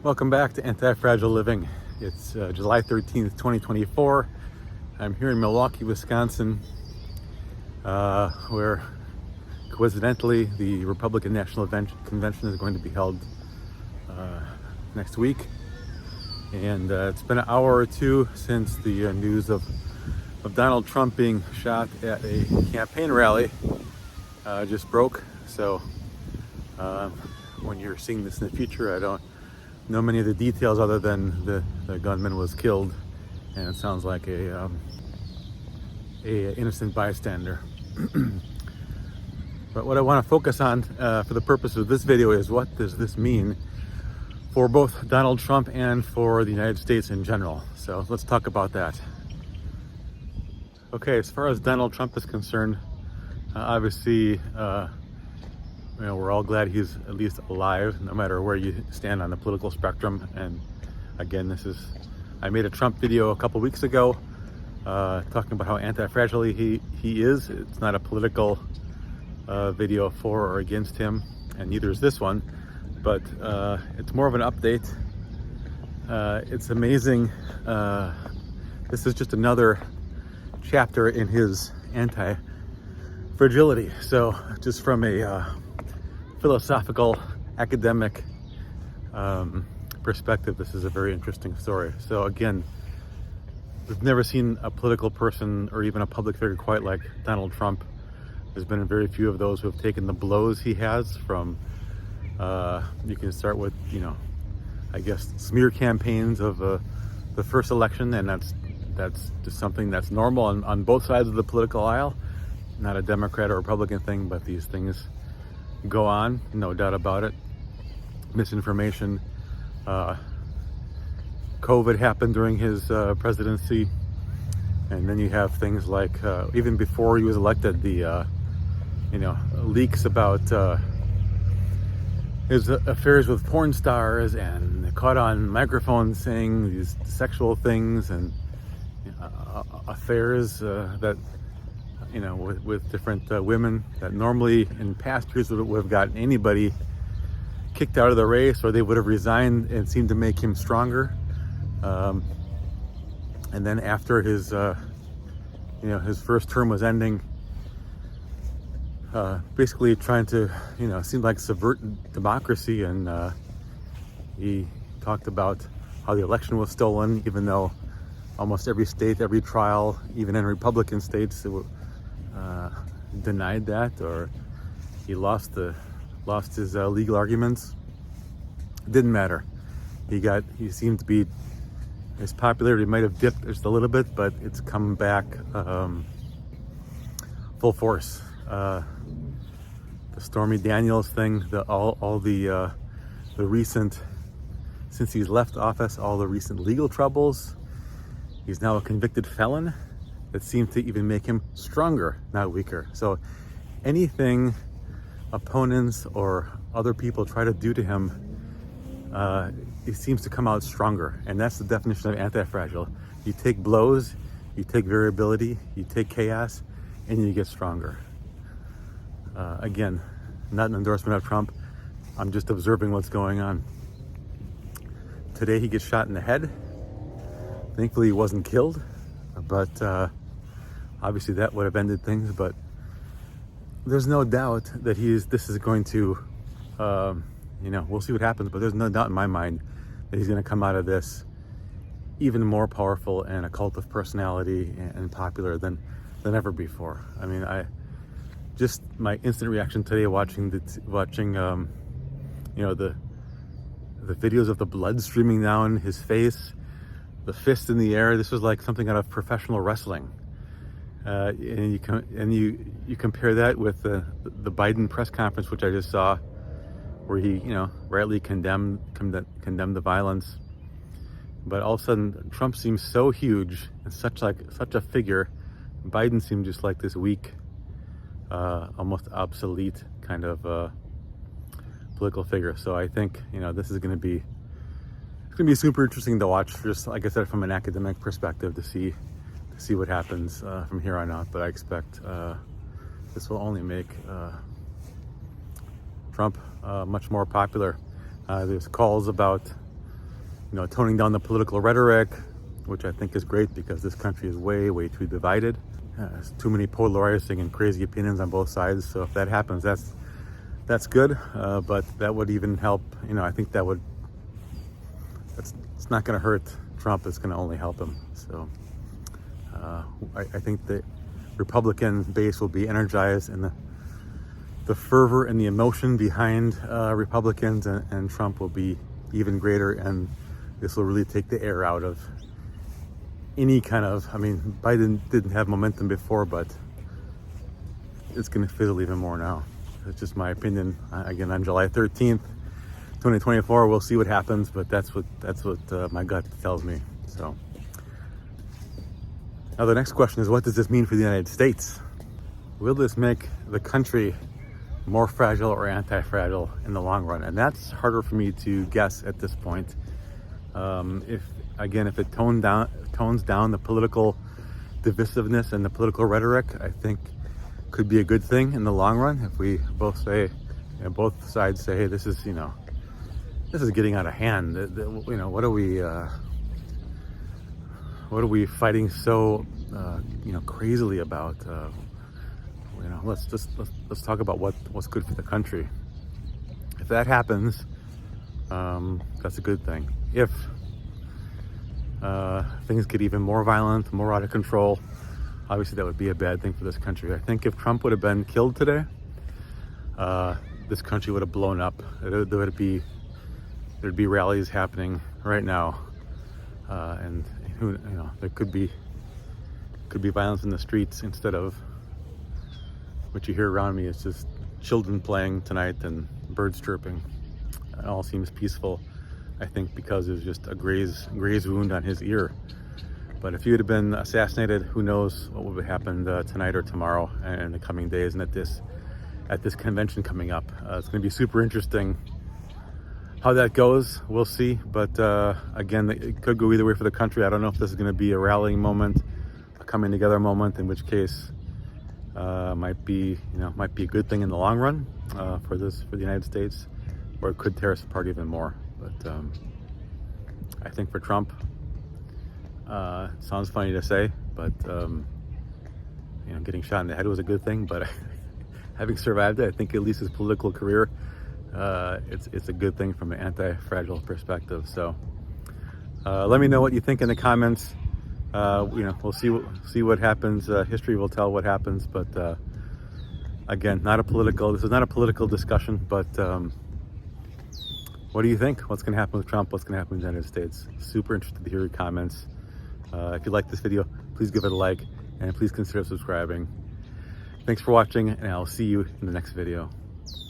Welcome back to AntiFragile Living. It's July 13th, 2024. I'm here in Milwaukee, Wisconsin, where coincidentally the Republican National Convention is going to be held next week. And it's been an hour or two since the news of Donald Trump being shot at a campaign rally just broke. So when you're seeing this in the future, I don't know many of the details other than the gunman was killed, and it sounds like a innocent bystander. But what I want to focus on for the purpose of this video is what does this mean for both Donald Trump and for the United States in general. So let's talk about that. Okay, as far as Donald Trump is concerned, obviously we're all glad he's at least alive, no matter where you stand on the political spectrum. And again, I made a Trump video a couple weeks ago talking about how anti-fragile he is. It's not a political video for or against him, and neither is this one, but it's more of an update. It's amazing. This is just another chapter in his anti-fragility. So just from a philosophical, academic perspective, this is a very interesting story. So again, we've never seen a political person or even a public figure quite like Donald Trump. There's been very few of those who have taken the blows he has from, you can start with, I guess, smear campaigns of the first election, and that's just something that's normal on both sides of the political aisle. Not a Democrat or Republican thing, but these things go on, no doubt about it. Misinformation. COVID happened during his presidency, and then you have things like even before he was elected, the leaks about his affairs with porn stars, and caught on microphones saying these sexual things and affairs that with different women that normally in past years would have gotten anybody kicked out of the race, or they would have resigned, and seemed to make him stronger. And then after his first term was ending, basically trying to, seemed like subvert democracy, and he talked about how the election was stolen, even though almost every state, every trial, even in Republican states, denied that, or he lost his legal arguments. It didn't matter. He seemed to be, his popularity might have dipped just a little bit, but it's come back full force. The Stormy Daniels thing, all the recent, since he's left office, all the recent legal troubles. He's now a convicted felon. That seemed to even make him stronger, not weaker. So anything opponents or other people try to do to him, he seems to come out stronger. And that's the definition of anti-fragile. You take blows, you take variability, you take chaos, and you get stronger. Again, not an endorsement of Trump. I'm just observing what's going on. Today he gets shot in the head. Thankfully he wasn't killed, but obviously that would have ended things. But there's no doubt that this is going to, we'll see what happens, but there's no doubt in my mind that he's going to come out of this even more powerful and a cult of personality and popular than ever before. I mean, my instant reaction today watching the videos of the blood streaming down his face, the fist in the air. This was like something out of professional wrestling. And you compare that with the Biden press conference, which I just saw, where he rightly condemned the violence, but all of a sudden Trump seems so huge and such a figure. Biden seemed just like this weak, almost obsolete kind of political figure. So I think this is going to be super interesting to watch, just like I said, from an academic perspective, to see what happens from here on out. But I expect this will only make Trump much more popular. There's calls about toning down the political rhetoric, which I think is great because this country is way, way too divided. There's too many polarizing and crazy opinions on both sides. So if that happens, that's good. But that would even help. I think it's not going to hurt Trump. It's going to only help him. So I think the Republican base will be energized, and the fervor and the emotion behind Republicans and Trump will be even greater, and this will really take the air out of any kind of, Biden didn't have momentum before, but it's going to fizzle even more now. It's just my opinion. Again, on July 13th, 2024, we'll see what happens, but that's what my gut tells me. So now the next question is, what does this mean for the United States? Will this make the country more fragile or anti-fragile in the long run? And that's harder for me to guess at this point. If it tones down the political divisiveness and the political rhetoric, I think could be a good thing in the long run. If we both sides say, hey, this is getting out of hand. What are we fighting so crazily about? Let's talk about what's good for the country. If that happens, that's a good thing. If things get even more violent, more out of control, obviously that would be a bad thing for this country. I think if Trump would have been killed today, this country would have blown up. There'd be rallies happening right now, and there could be violence in the streets instead of what you hear around me. Is just children playing tonight and birds chirping. It all seems peaceful, I think, because it was just a graze wound on his ear. But if he would have been assassinated, who knows what would have happened tonight or tomorrow and in the coming days, and at this convention coming up. It's going to be super interesting how that goes. We'll see. But again, it could go either way for the country. I don't know if this is going to be a rallying moment, a coming together moment, in which case might be a good thing in the long run for the United States, or it could tear us apart even more. But I think for Trump, it sounds funny to say, but getting shot in the head was a good thing. But having survived it, I think at least his political career, it's a good thing from an anti-fragile perspective. So let me know what you think in the comments. We'll see what happens. History will tell what happens. But again, this is not a political discussion. But what do you think? What's going to happen with Trump? What's going to happen in the United States? Super interested to hear your comments. If you like this video, please give it a like, and please consider subscribing. Thanks for watching, and I'll see you in the next video.